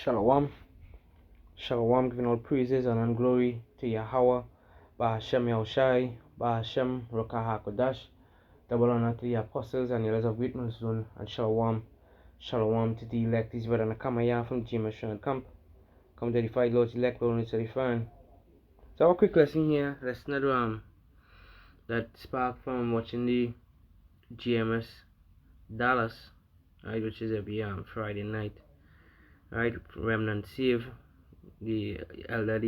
Shalom. Shalom, giving all praises and glory to Yahweh, Bahashem Yahushai, Bahashem Rokah HaKodash, double honor to the apostles and the elders of Great Zone, and Shalom. Shalom to the elect, his brother Nakamaya from James Camp. Come to the fight, Lord's elect, but only to the fan. So, a quick lesson here, lesson that sparked from watching the GMS Dallas, right, which is every Friday night, right, Remnant Save. The elder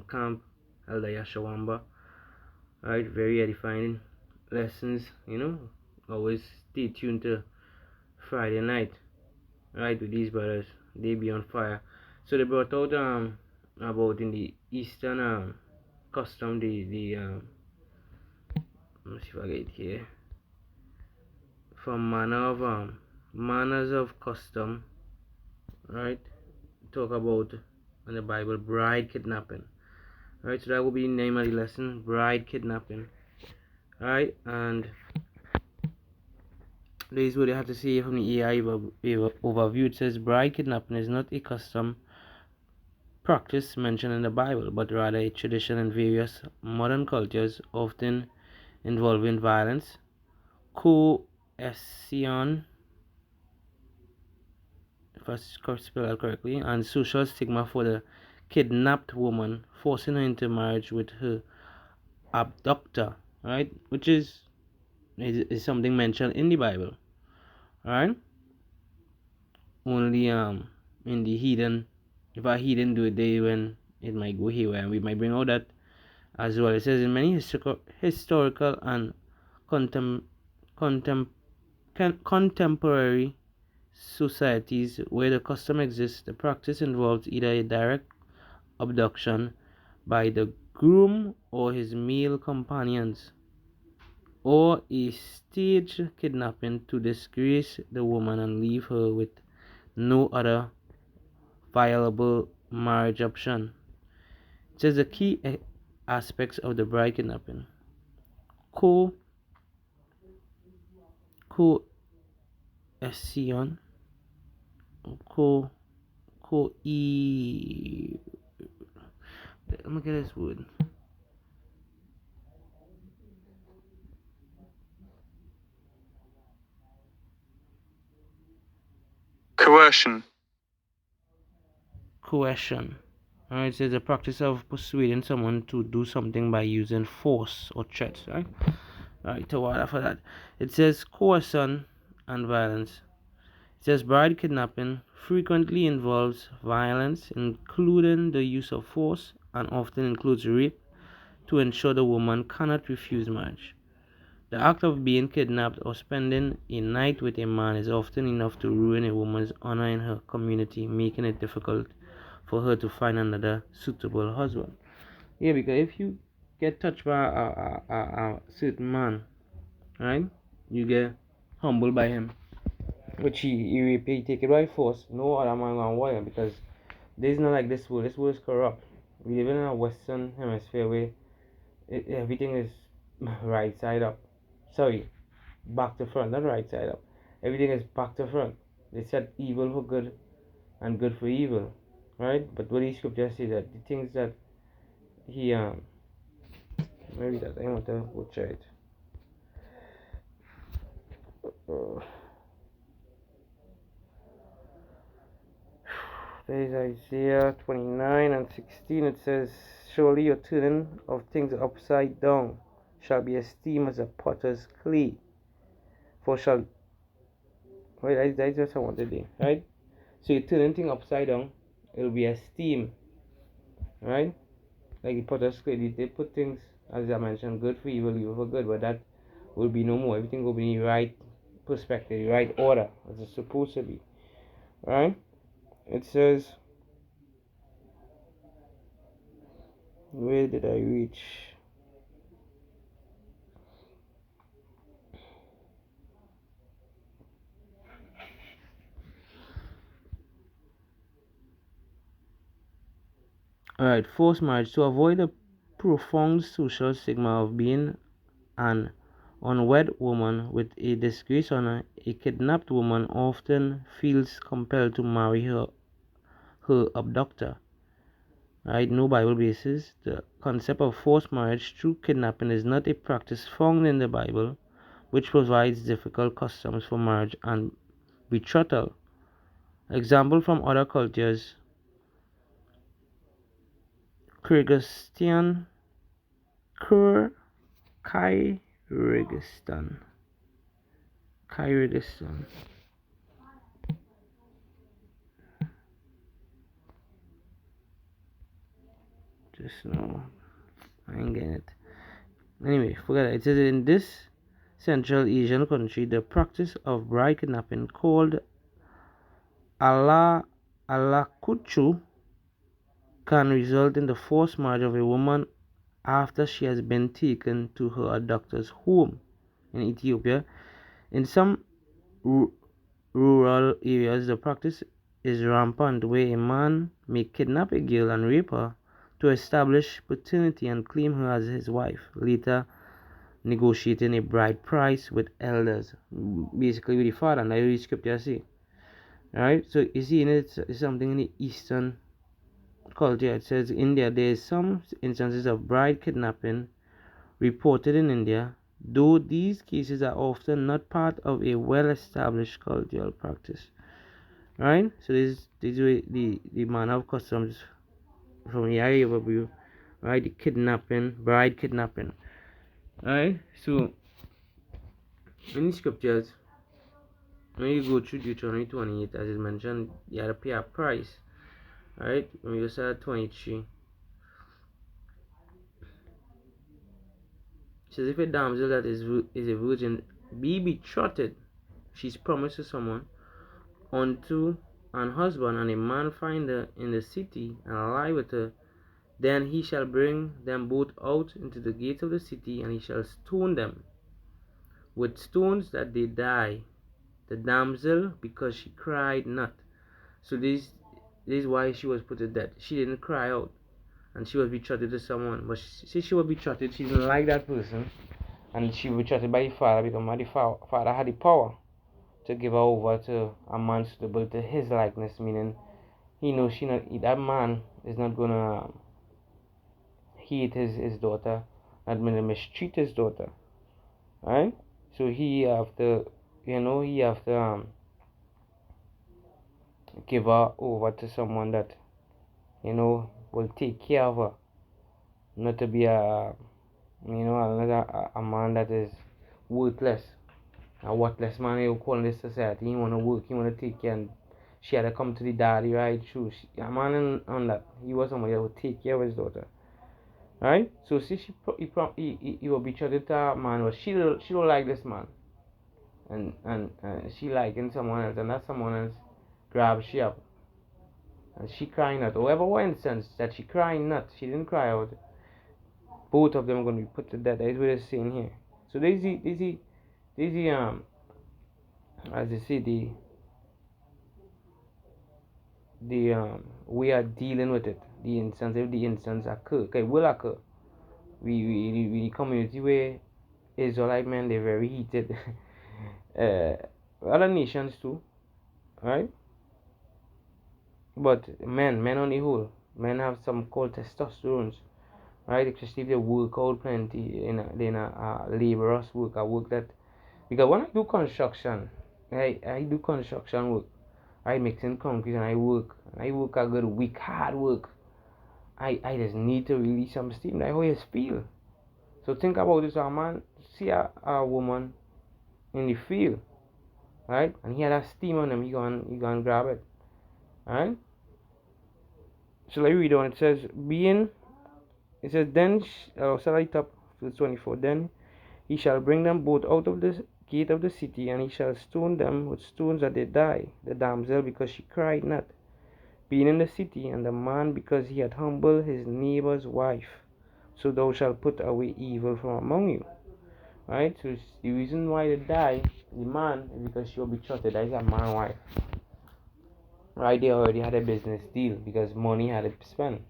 camp, Elder Yashawamba, right? Very edifying lessons, Always stay tuned to Friday night, right? With these brothers, they be on fire. So they brought out about in the Eastern custom, the let's see if I get it here, from manners of custom, right? Talk about in the Bible bride kidnapping. Alright, so that will be the name of the lesson, bride kidnapping. Alright, and this is what they have to say from the AI overview. It says bride kidnapping is not a custom practice mentioned in the Bible, but rather a tradition in various modern cultures, often involving violence, coercion, if I spell that correctly, and social stigma for the kidnapped woman, forcing her into marriage with her abductor, right? Which is something mentioned in the Bible, right? Only in the heathen, if a heathen do it, they when it might go haywire, and we might bring out that as well. It says in many historical and contemporary societies where the custom exists, the practice involves either a direct abduction by the groom or his male companions, or a stage kidnapping to disgrace the woman and leave her with no other viable marriage option. It says the key aspects of the bride kidnapping: coercion, co let me get this word. Coercion. Alright, it says the practice of persuading someone to do something by using force or threats, right? Alright, so what after that? It says coercion and violence. It says bride kidnapping frequently involves violence, including the use of force, and often includes rape to ensure the woman cannot refuse marriage. The act of being kidnapped or spending a night with a man is often enough to ruin a woman's honor in her community, making it difficult for her to find another suitable husband. Yeah, because if you get touched by a certain man, right, you get humbled by him, which he take it by force. No other man gonna want him, because this is not like this world. This world is corrupt. We live in a Western hemisphere where everything is right side up. Sorry, back to front, not right side up. Everything is back to front. They said evil for good and good for evil, right? But what the scripture says that the things that he maybe that I want to butcher it. There is Isaiah 29 and 16. It says, "Surely your turning of things upside down shall be esteemed as a potter's clay, for shall..." Right, that's just what I wanted to do, right? So you turn thing upside down, it'll be esteemed, right? Like the potter's clay, they put things, as I mentioned, good for evil, evil for good, but that will be no more. Everything will be in the right perspective, the right order, as it's supposed to be, right? It says, where did I reach? Alright, forced marriage. To avoid the profound social stigma of being an unwed woman with a disgrace honor, a kidnapped woman often feels compelled to marry her her abductor. Right? No Bible basis. The concept of forced marriage through kidnapping is not a practice found in the Bible, which provides difficult customs for marriage and betrothal. Example from other cultures: Kyrgyzstan, Kyrgyzstan, Kyrgyzstan. Just no, I ain't getting it. Anyway, forget it. It says in this Central Asian country, the practice of bride kidnapping called ala alakuchu can result in the forced marriage of a woman after she has been taken to her abductor's home. In Ethiopia, in some rural areas, the practice is rampant, where a man may kidnap a girl and rape her to establish paternity and claim her as his wife, later negotiating a bride price with elders, basically with the father. And I read scripture see. Right? So you see, it's something in the Eastern culture. It says India, there is some instances of bride kidnapping reported in India, though these cases are often not part of a well-established cultural practice. Right? So this is the manner of customs from the area overview. Right? The kidnapping, bride kidnapping. Right? So in the scriptures, when you go through Deuteronomy 28, as is mentioned, you have to pay a price. Right? When you start at 23, it says, if a damsel that is a virgin be betrothed, she's promised to someone, unto an husband, and a man find her in the city and lie with her, then he shall bring them both out into the gate of the city, and he shall stone them with stones that they die, the damsel, because she cried not. So this is why she was put to death. She didn't cry out, and she was betrothed to someone. But since she was betrothed, she didn't like that person, and she was betrothed by the father, because the father had the power to give her over to a man suitable to his likeness, meaning he knows that man is not gonna hate his daughter, not gonna mistreat his daughter, right? So he have to, he have to give her over to someone that will take care of her, not to be another a man that is worthless, a worthless man you call in this society. He wanna work, he wanna take care, and she had to come to the daddy right through. A man on that, he was somebody that would take care of his daughter. Right? So see, he will be treated to a man, but she don't like this man, and she liking someone else, and that someone else grab she up, and she crying out. Whoever went sense that she crying not, she didn't cry out. Both of them are gonna be put to death. That is what it's saying here. So this is as they say, we are dealing with it. The instance, if the instance occur, okay, will occur. We community where Israelite men, they're very heated. uh, Other nations too, right? But men on the whole, men have some called testosterone, right? Especially if they work out plenty in a laborers work, a work that, because when I do construction, I do construction work, I mixing concrete, and I work a good week, hard work. I just need to release some steam. I always feel. So think about this: a man see a woman in the field, right? And he had a steam on him. He gonna grab it, right? So let me read on. It says, being, it says, then shall I top verse 24. Then he shall bring them both out of the gate of the city, and he shall stone them with stones that they die, the damsel because she cried not, being in the city, and the man because he had humbled his neighbor's wife. So thou shalt put away evil from among you. Right? So the reason why they die, the man, is because she will be trusted. That is a man wife. Right? They already had a business deal because money had to be spent.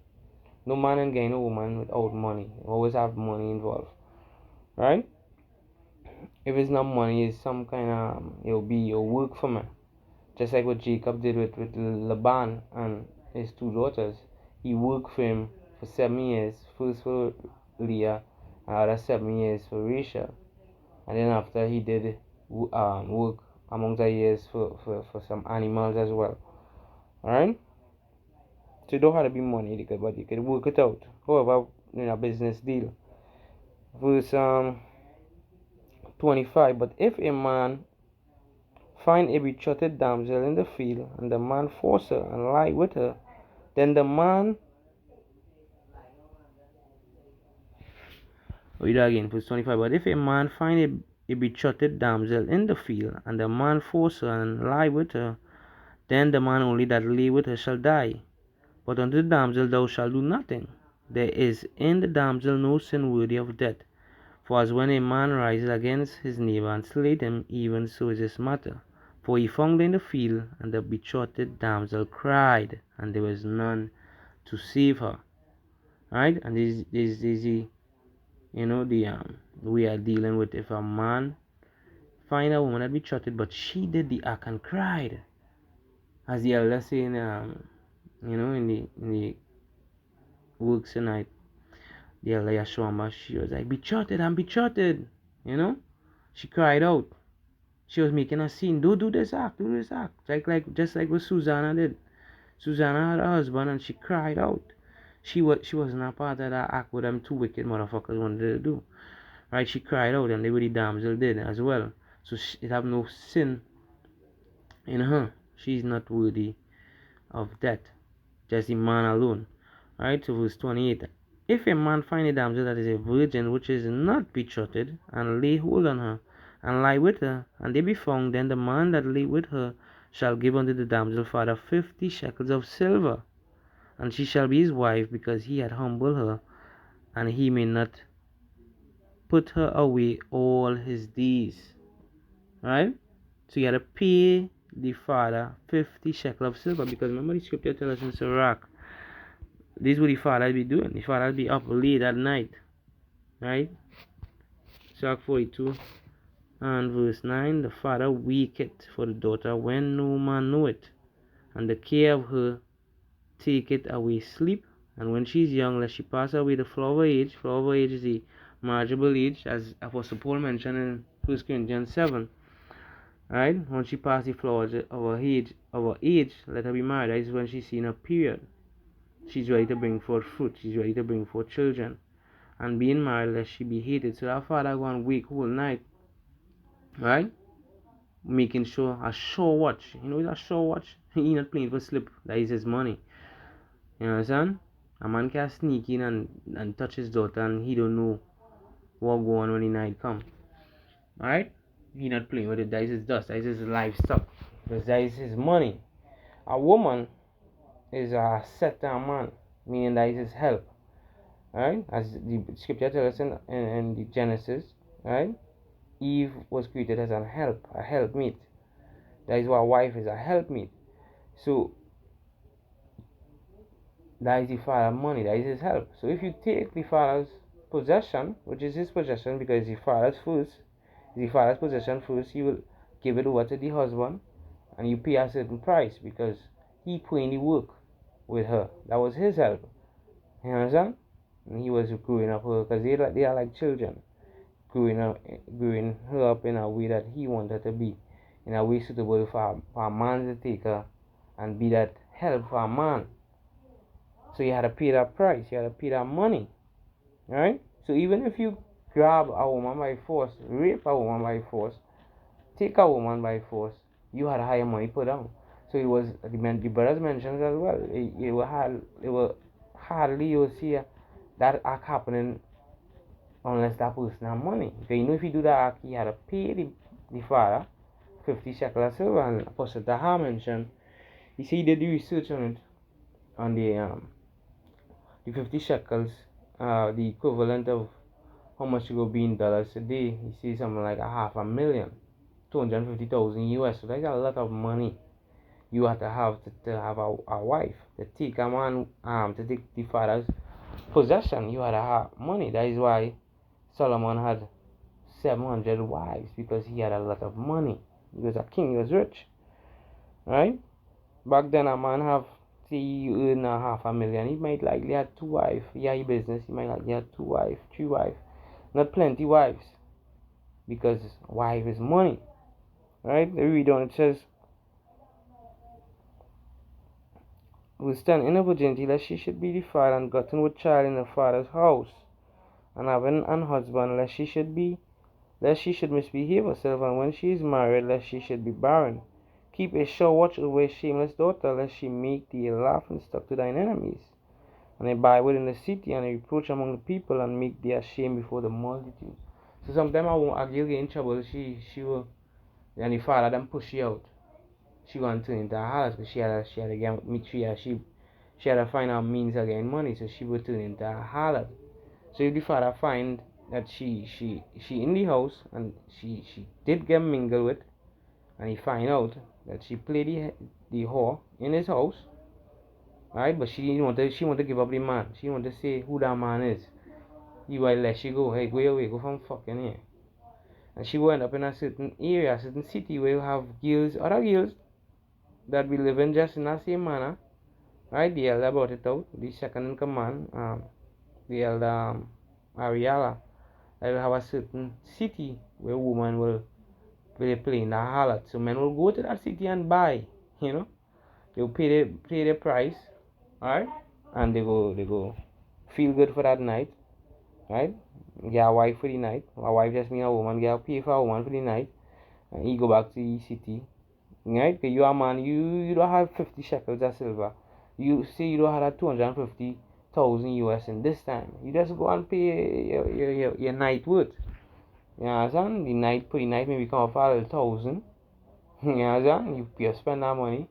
No man can gain a woman without money. Always have money involved. Right? If it's not money, it's some kind of, it'll be your work for me. Just like what Jacob did with Laban and his two daughters. He worked for him for 7 years, first for Leah, and other 7 years for Rachel. And then after he did work among the years for some animals as well. Alright? So you don't have to be money, but you can work it out. However, in a business deal. Verse 25. But if a man find a betrothed damsel in the field, and the man force her and lie with her, then the man read again, verse 25. But if a man find a betrothed damsel in the field, and the man force her and lie with her, then the man only that lay with her shall die. But unto the damsel thou shalt do nothing. There is in the damsel no sin worthy of death. For as when a man rises against his neighbor and slay him, even so is this matter. For he found her in the field, and the betrothed damsel cried, and there was none to save her. Right? And this the we are dealing with if a man find a woman that betrothed, but she did the act and cried, as the elder say in the works tonight. The elder Yashwamba, she was like, betrothed, I'm betrothed. You know, she cried out. She was making a scene. Don't do this act, do this act. Just like what Susanna did. Susanna had a husband and she cried out. She wasn't a part of that act what them two wicked motherfuckers wanted to do. Right? She cried out, and they what the damsel did as well. So it have no sin in her. She's not worthy of death. Just the man alone. Right? So verse 28. If a man find a damsel that is a virgin which is not betrothed, and lay hold on her, and lie with her, and they be found, then the man that lay with her shall give unto the damsel father 50 shekels of silver, and she shall be his wife, because he had humbled her, and he may not put her away all his days. Right? So you gotta pay the father 50 shekels of silver, because remember the scripture tells us in Sirach, this is what the father be doing. The father be up late at night. Right? Sirach 42 and verse 9. The father waketh for the daughter when no man know it, and the care of her taketh away sleep. And when she is young, lest she pass away the flower age. Flower age is the marriageable age, as Apostle Paul mentioned in 1 Corinthians 7. Right? When she pass the flower of her age, let her be married. That is when she's seen her period. She's ready to bring forth fruit. She's ready to bring forth children. And being married, lest she be hated. So that father go and wake whole night. Right? Making sure a sure watch. You know it's a sure watch? He not playing for slip. That is his money. You understand? A man can sneak in and touch his daughter, and he don't know what go on when the night come. Alright? He not playing with it. That is his dust. That is his livestock. Because that is his money. A woman is a set to a man, meaning that is his help. Alright? As the scripture tells us in the Genesis, right? Eve was created as a helpmeet. That is why a wife is a helpmeet. So that is the father's money, that is his help. So if you take the father's possession, which is his possession because the father's possession first, he will give it over to the husband, and you pay a certain price because he put in the work with her. That was his help. You understand? And he was growing up her because they are like children, growing her up in a way that he wanted to be, in a way suitable for a man to take her and be that help for a man. So you had to pay that price, you had to pay that money. Right? So even if you grab a woman by force, rape a woman by force, take a woman by force, you had a higher money put down. So it was the brothers mentioned as well. It will hardly you'll see that act happening unless that person have money. Because you know if you do that act, you had to pay the father 50 shekels of silver. And Apostle Taha mentioned, he said he did the research on it, on the 50 shekels, the equivalent of how much it will be in dollars today. You see something like a half a million, 250,000 US. So that's a lot of money you have to have a wife, to take a man, to take the father's possession. You had to have money. That is why Solomon had 700 wives, because he had a lot of money. He was a king, he was rich. Right? Back then a man have say you earn a $500,000, he might likely have two wives. Yeah, your business, he might likely have two wives, three wives, not plenty wives, because wife is money, right? The read on it says, who stand in a virginity lest she should be defiled and gotten with child in her father's house, and having an husband lest she should misbehave herself, and when she is married, lest she should be barren. Keep a sure watch over a shameless daughter, lest she make thee a laughing stock to thine enemies, and a byword in the city, and a reproach among the people, and make thee ashamed before the multitude. So sometimes a girl get in trouble, she will, and the father then push she out. She gonna turn into a harlot because she had to get she had to find out means of getting money, so she would turn into a harlot. So if the father find that she in the house and she did get mingled with, and he find out that she played the whore in his house, right? But she want to give up the man. She want to say who that man is. He will let she go. Hey, go away, go from fucking here. And she will end up in a certain area, a certain city where you have girls, other girls that be living just in the same manner, right? The elder brought it out. The second in command, the elder Ariella, I will have a certain city where women will play in the harlot. So men will go to that city and buy, you know. They'll pay the price, alright? And they go feel good for that night, right? Get a wife for the night. A wife just mean a woman, get a pay for a woman for the night. And he go back to the city. Right? Because you are a man, you don't have 50 shekels of silver. You say you don't have that 250,000 US in this time. You just go and pay your night worth. You understand? The night for the night maybe come up for a little thousand. You understand? You spend that money.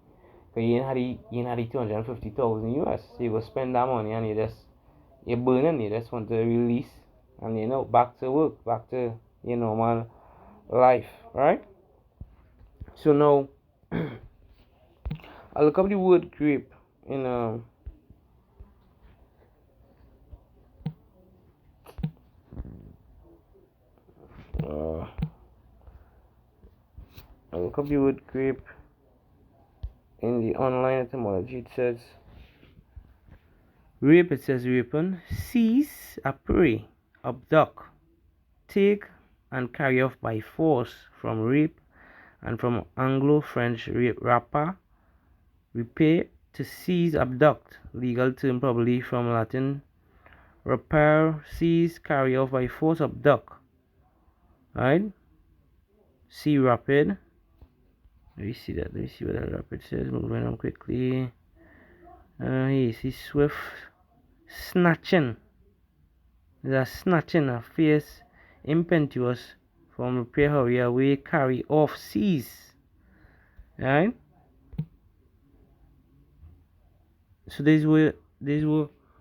Because you ain't had the 250,000 US. So you go spend that money and you're burning. You just want to release. And back to work. Back to your normal life. Right? So now I look up the word grape in uh, I look up the word grape in the online etymology. It says rape. It says rapen, seize a prey, abduct, take and carry off by force. From rape, and from Anglo-French rapa, repay, to seize, abduct. Legal term probably from Latin rapere, seize, carry off by force, abduct. Right? See rapid. Let me see that. Let me see what that rapid says. Moving on quickly. Here you see swift snatching. There's a snatching, a fierce, impetuous from repair hurry away, carry off, seize. Right? So this is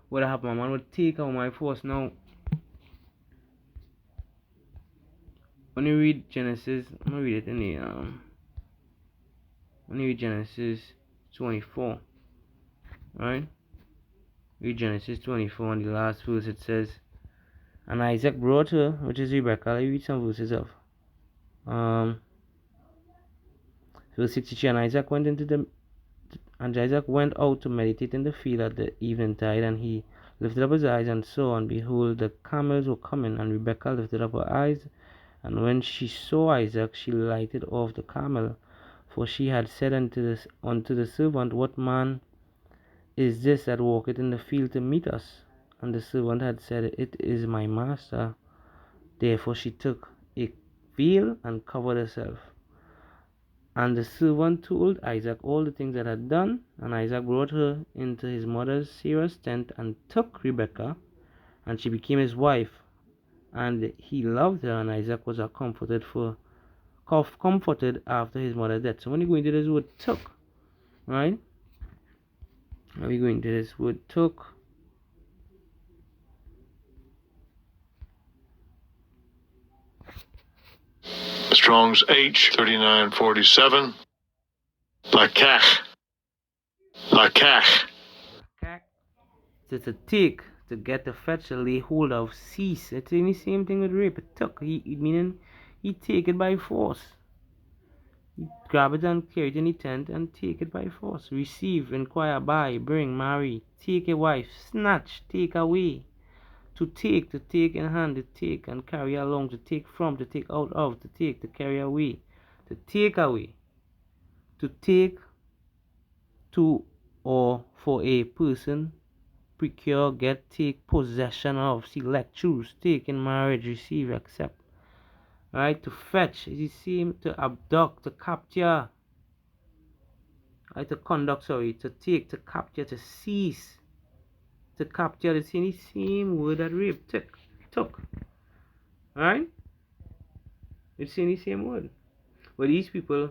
what happened. Man would take out my force. Now when you read Genesis, I'm gonna read it in the when you read Genesis 24, right? Read Genesis 24 and the last verse it says, and Isaac brought her, which is Rebecca. Let me read some verses of verse 63. And Isaac went out to meditate in the field at the eventide, and he lifted up his eyes and saw, and behold, the camels were coming. And Rebekah lifted up her eyes, and when she saw Isaac, she lighted off the camel, for she had said unto the servant, what man is this that walketh in the field to meet us? And the servant had said, it is my master. Therefore she took a veil and covered herself. And the servant told Isaac all the things that had done, and Isaac brought her into his mother Sarah's tent and took Rebekah, and she became his wife. And he loved her, and Isaac was comforted after his mother's death. So when you go into this word took, right? Now we go into this word took. Strong's H3947. Lakach. Lakach. So to take, to get, to fetch, to lay hold of, seize. It's the same thing with rape. It took, meaning he take it by force. Grab it and carry it in the tent and take it by force. Receive, inquire, buy, bring, marry, take a wife, snatch, take away. To take in hand, to take and carry along, to take from, to take out of, to take, to carry away, to take away, to take to or for a person, procure, get, take possession of, select, choose, take in marriage, receive, accept. Right? To fetch is the same to abduct, to capture, right? To conduct, sorry, to take, to capture, to seize, to capture. It's in the same word that rape took. Right? It's in the same word. But these people,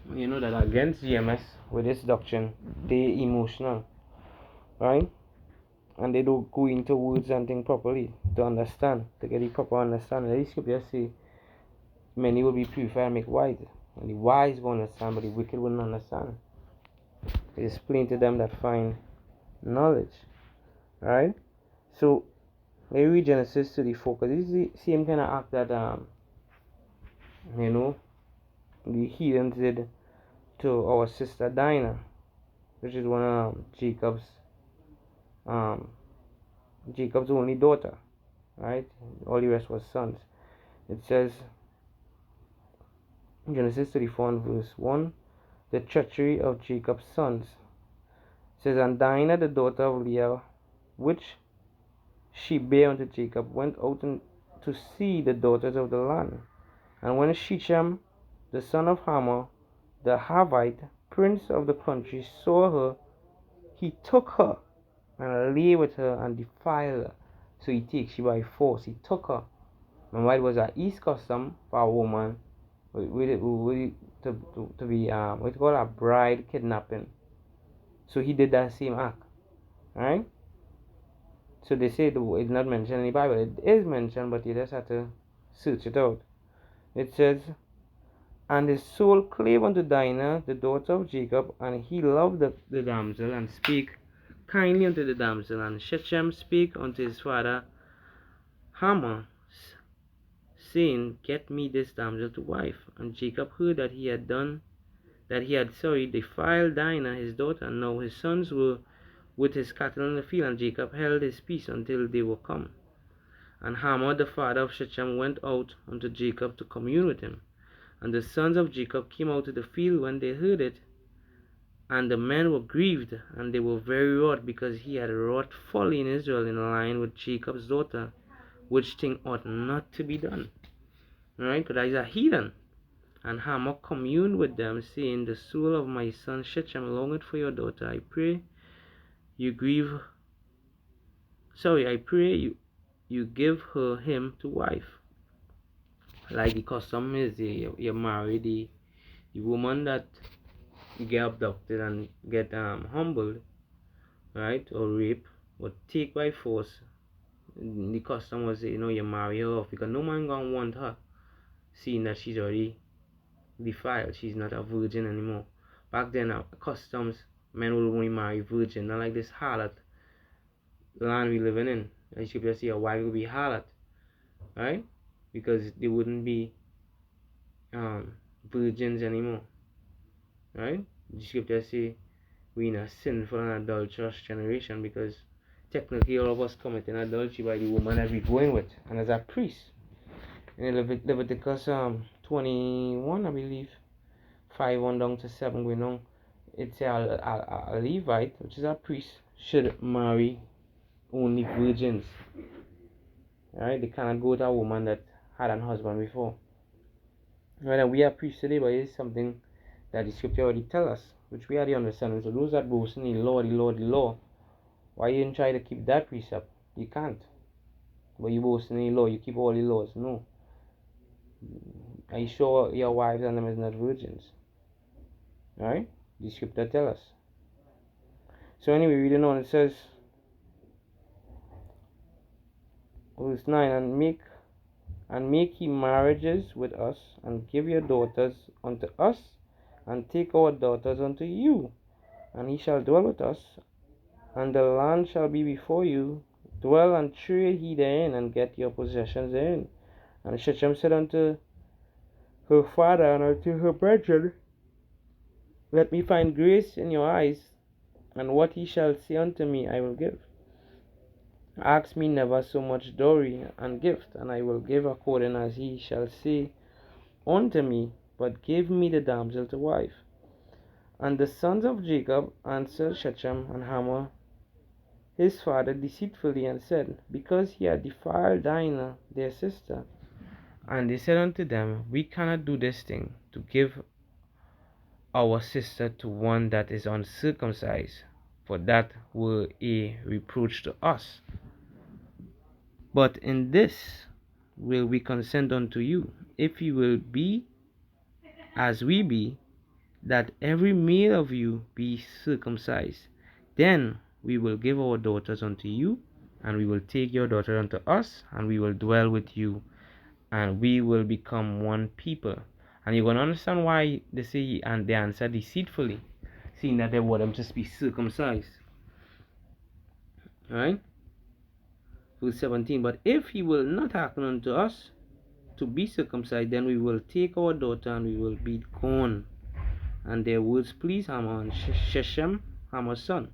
that are against GMS with this doctrine, they emotional, right? And they don't go into words and things properly to understand, to get the proper understanding. The scripture say, many will be purified and make wise. And the wise will understand, but the wicked will not understand. It is plain to them that find knowledge. Right? So let me read Genesis 34, because this is the same kind of act that the heathens did to our sister Dinah, which is one of um, Jacob's only daughter. Right? All the rest was sons. It says Genesis 34 and verse 1, the treachery of Jacob's sons. It says, and Dinah, the daughter of Leah, which she bare unto Jacob, went out to see the daughters of the land. And when Shechem, the son of Hamor, the Havite, prince of the country, saw her, he took her and lay with her and defiled her. So he takes she by force. He took her. And while it was an East custom for a woman to be what's called a bride kidnapping. So he did that same act. Right? So they say it's not mentioned in the Bible. It is mentioned, but you just have to search it out. It says, and his soul clave unto Dinah, the daughter of Jacob, and he loved the damsel, and spake kindly unto the damsel. And Shechem spake unto his father Hamor, saying, get me this damsel to wife. And Jacob heard that he had defiled Dinah his daughter. And now his sons were with his cattle in the field, and Jacob held his peace until they were come. And Hamor the father of Shechem went out unto Jacob to commune with him. And the sons of Jacob came out to the field when they heard it, and the men were grieved, and they were very wroth, because he had wrought folly in Israel in line with Jacob's daughter, which thing ought not to be done. Alright, because that is a heathen. And Hamor communed with them, saying, the soul of my son Shechem longeth for your daughter. I pray you give her him to wife. Like the custom is, you marry the woman that you get abducted and get humbled, right, or raped, but take by force. The custom was, you marry her off, because no man gonna want her, seeing that she's already defiled. She's not a virgin anymore. Back then, customs, men would only marry virgin, not like this harlot land we living in. I should just say a wife would be harlot, right? Because they wouldn't be virgins anymore, right? The scripture say we in a sinful and adulterous generation, because technically all of us committing adultery by the woman that we're going with, and as a priest. In Leviticus 21, I believe, 5:1 down to 7 going on, it's a Levite, which is a priest, should marry only virgins. Right? They cannot go to a woman that had a husband before. Right? And we are priests today, but it is something that the scripture already tell us, which we already understand. So those that boast in the law, why you didn't try to keep that precept? You can't. But you boast in the law, you keep all the laws. No. Are you sure your wives and them is not virgins? Alright? The scripture tell us. So anyway, reading on, it says, verse 9, and make ye marriages with us, and give your daughters unto us, and take our daughters unto you, and he shall dwell with us, and the land shall be before you. Dwell and trade he therein, and get your possessions therein. And Shechem said unto her father and unto her brethren, let me find grace in your eyes, and what he shall say unto me I will give. Ask me never so much dowry and gift, and I will give according as he shall say unto me, but give me the damsel to wife. And the sons of Jacob answered Shechem and Hamor his father deceitfully, and said, because he had defiled Dinah their sister. And they said unto them, we cannot do this thing, to give our sister to one that is uncircumcised, for that were a reproach to us. But in this will we consent unto you, if you will be as we be, that every male of you be circumcised. Then we will give our daughters unto you, and we will take your daughter unto us, and we will dwell with you, and we will become one people. And you're going to understand why they say, and they answer deceitfully, seeing that they want them to be circumcised. Alright? Verse 17. But if he will not hearken unto us to be circumcised, then we will take our daughter, and we will be gone. And their words pleased Hamor and Shechem, Hamor's son.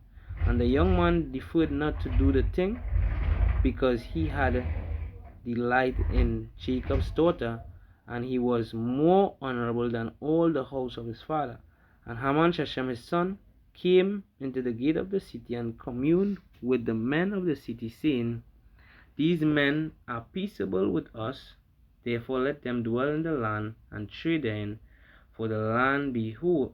And the young man deferred not to do the thing, because he had delight in Jacob's daughter, and he was more honorable than all the house of his father. And Hamor and Shechem his son came into the gate of the city, and communed with the men of the city, saying, these men are peaceable with us, therefore let them dwell in the land, and trade therein, for the land behold,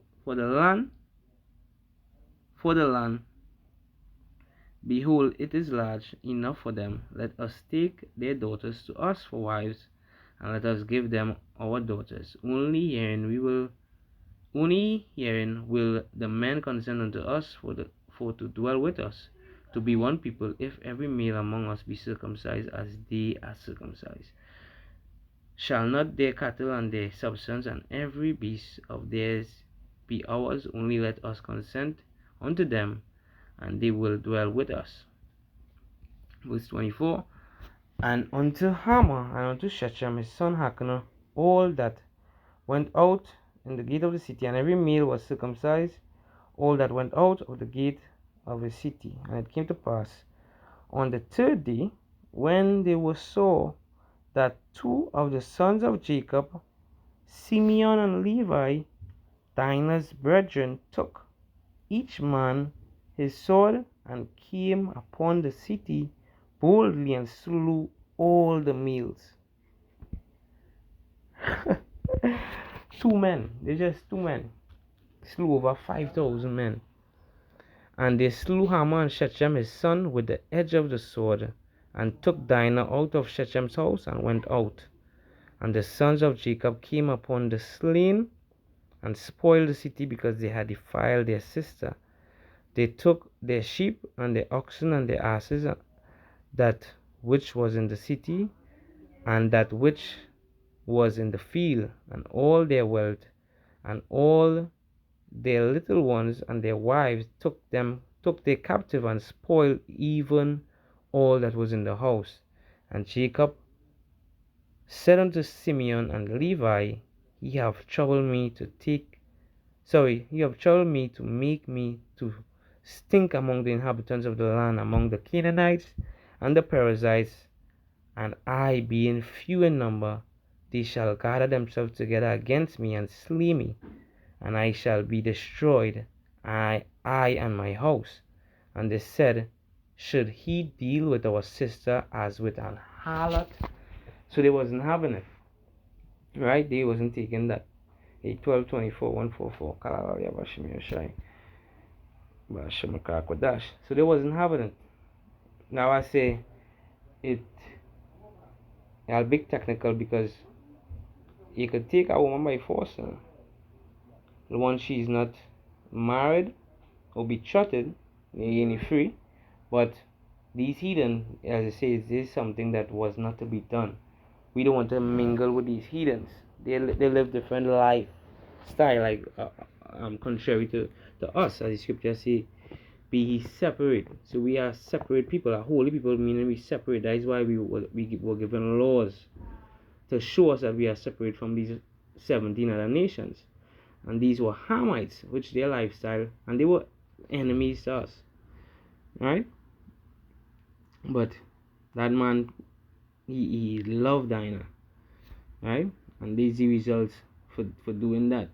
it is large enough for them. Let us take their daughters to us for wives, and let us give them our daughters. Only herein will the men consent unto us for to dwell with us, to be one people, if every male among us be circumcised as they are circumcised. Shall not their cattle and their substance and every beast of theirs be ours? Only let us consent unto them, and they will dwell with us. Verse 24. And unto Hamor and unto Shechem his son hearkened all that went out in the gate of the city, and every male was circumcised, all that went out of the gate of the city. And it came to pass on the third day, when they were saw that two of the sons of Jacob, Simeon and Levi, Dinah's brethren, took each man his sword, and came upon the city boldly, and slew all the males. Two men, slew over 5,000 men. And they slew Hamor and Shechem his son with the edge of the sword, and took Dinah out of Shechem's house, and went out. And the sons of Jacob came upon the slain, and spoiled the city, because they had defiled their sister. They took their sheep, and their oxen, and their asses, that which was in the city, and that which was in the field, and all their wealth, and all their little ones and their wives took they captive, and spoiled even all that was in the house. And Jacob said unto Simeon and Levi, Ye have troubled me to make me to stink among the inhabitants of the land, among the Canaanites and the Perizzites, and I being few in number, they shall gather themselves together against me, and slay me, and I shall be destroyed, I and my house. And they said, should he deal with our sister as with an harlot? So they wasn't having it, right? They wasn't taking that. 1224 144 so they wasn't having it. Now I say it a big technical, because you could take a woman by force, the one she's not married or betrothed, any free. But these heathen, as I say, this is something that was not to be done. We don't want to mingle with these heathens. They live different lifestyle, like contrary to us, as the scripture say, be ye separate. So we are separate people, are holy people, meaning we separate. That is why we were given laws to show us that we are separate from these 17 other nations. And these were Hamites, which their lifestyle, and they were enemies to us, right? But that man, he loved Dinah, right? And these the results for doing that.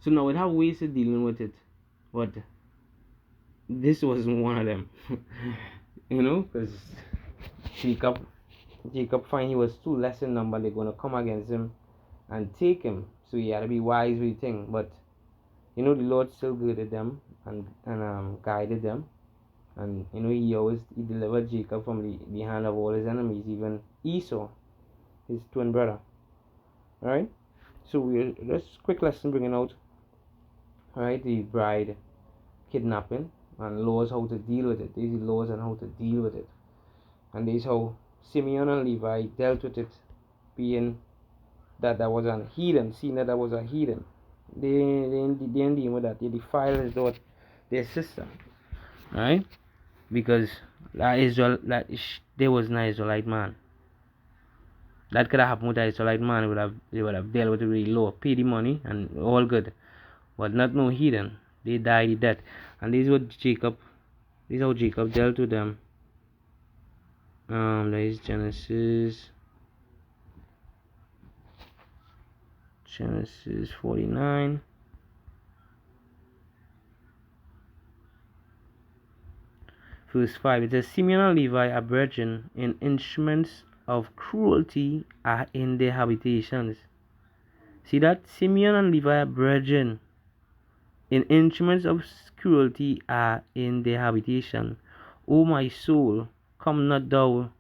So now we have ways of dealing with it, but this wasn't one of them. Because Jacob, Jacob find he was too less in number. They're gonna come against him and take him. So he had to be wise with thing. But the Lord still guided them and guided them. And he delivered Jacob from the hand of all his enemies, even Esau, his twin brother. Alright? So we just quick lesson bringing out, alright, the bride kidnapping and laws how to deal with it. These are laws on how to deal with it. And this is how Simeon and Levi dealt with it, being that was a heathen, seeing that was a heathen. They didn't deal with that. They defiled his daughter, their sister, right? Because there was an Israelite man. That could have happened with an Israelite man. They would have dealt with it really low, pay the money and all good, but not no heathen. They died the death, and this is what Jacob. This is how Jacob dealt with them. There is Genesis 49. Verse 5, it says, Simeon and Levi are brethren, in instruments of cruelty are in their habitations. See that? Simeon and Levi are brethren, in instruments of cruelty are in their habitation. O my soul, come not thou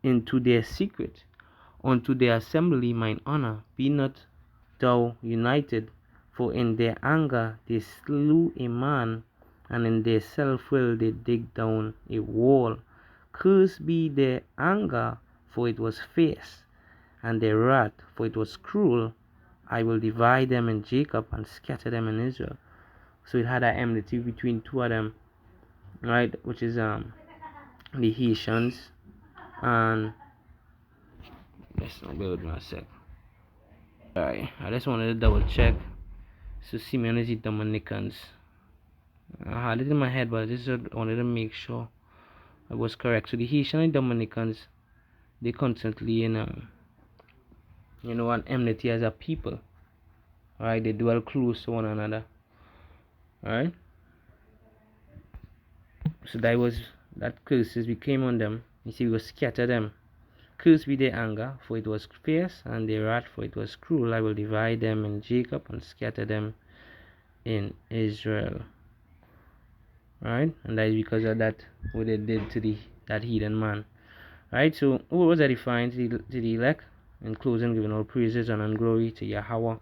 into their secret, unto their assembly mine honor, be not thou united, for in their anger they slew a man, and in their self-will they dig down a wall. Cursed be their anger, for it was fierce, and their wrath, for it was cruel. I will divide them in Jacob and scatter them in Israel. So it had an enmity between two of them, right? Which is the Haitians and let's not build my sec. Alright, I just wanted to double check. So Simeon is the Dominicans. I had it in my head, but I just wanted to make sure I was correct. So the Haitian and Dominicans, they constantly in an enmity as a people. Alright, they dwell close to one another. Alright. So that curses became on them. You see, we will scatter them. Cursed be their anger, for it was fierce, and their wrath, for it was cruel. I will divide them in Jacob and scatter them in Israel. Right? And that is because of that what they did to that heathen man. Right? So what was edifying to the elect? In closing, giving all praises and glory to Yahweh,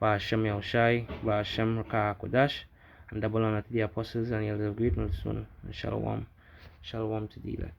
Ba'ashem Yahushai, Ba'ashem Rakah Kodash, and double honor to the apostles and elders of great Mulson, and Shalom. Shalom to the elect.